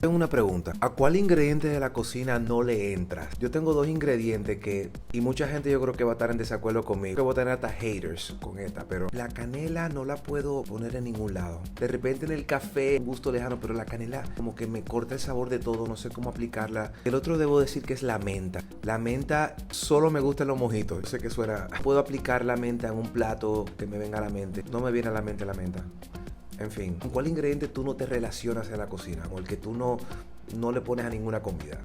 Tengo una pregunta. ¿A cuál ingrediente de la cocina no le entras? Yo tengo dos ingredientes y mucha gente yo creo que va a estar en desacuerdo conmigo. Que voy a tener hasta haters con esta, pero la canela no la puedo poner en ningún lado. De repente en el café, un gusto lejano, pero la canela como que me corta el sabor de todo, no sé cómo aplicarla. El otro debo decir que es la menta. La menta solo me gusta en los mojitos. Yo sé que suena. Puedo aplicar la menta en un plato que me venga a la mente. No me viene a la mente la menta. En fin, ¿con cuál ingrediente tú no te relacionas en la cocina? O el que tú no le pones a ninguna comida.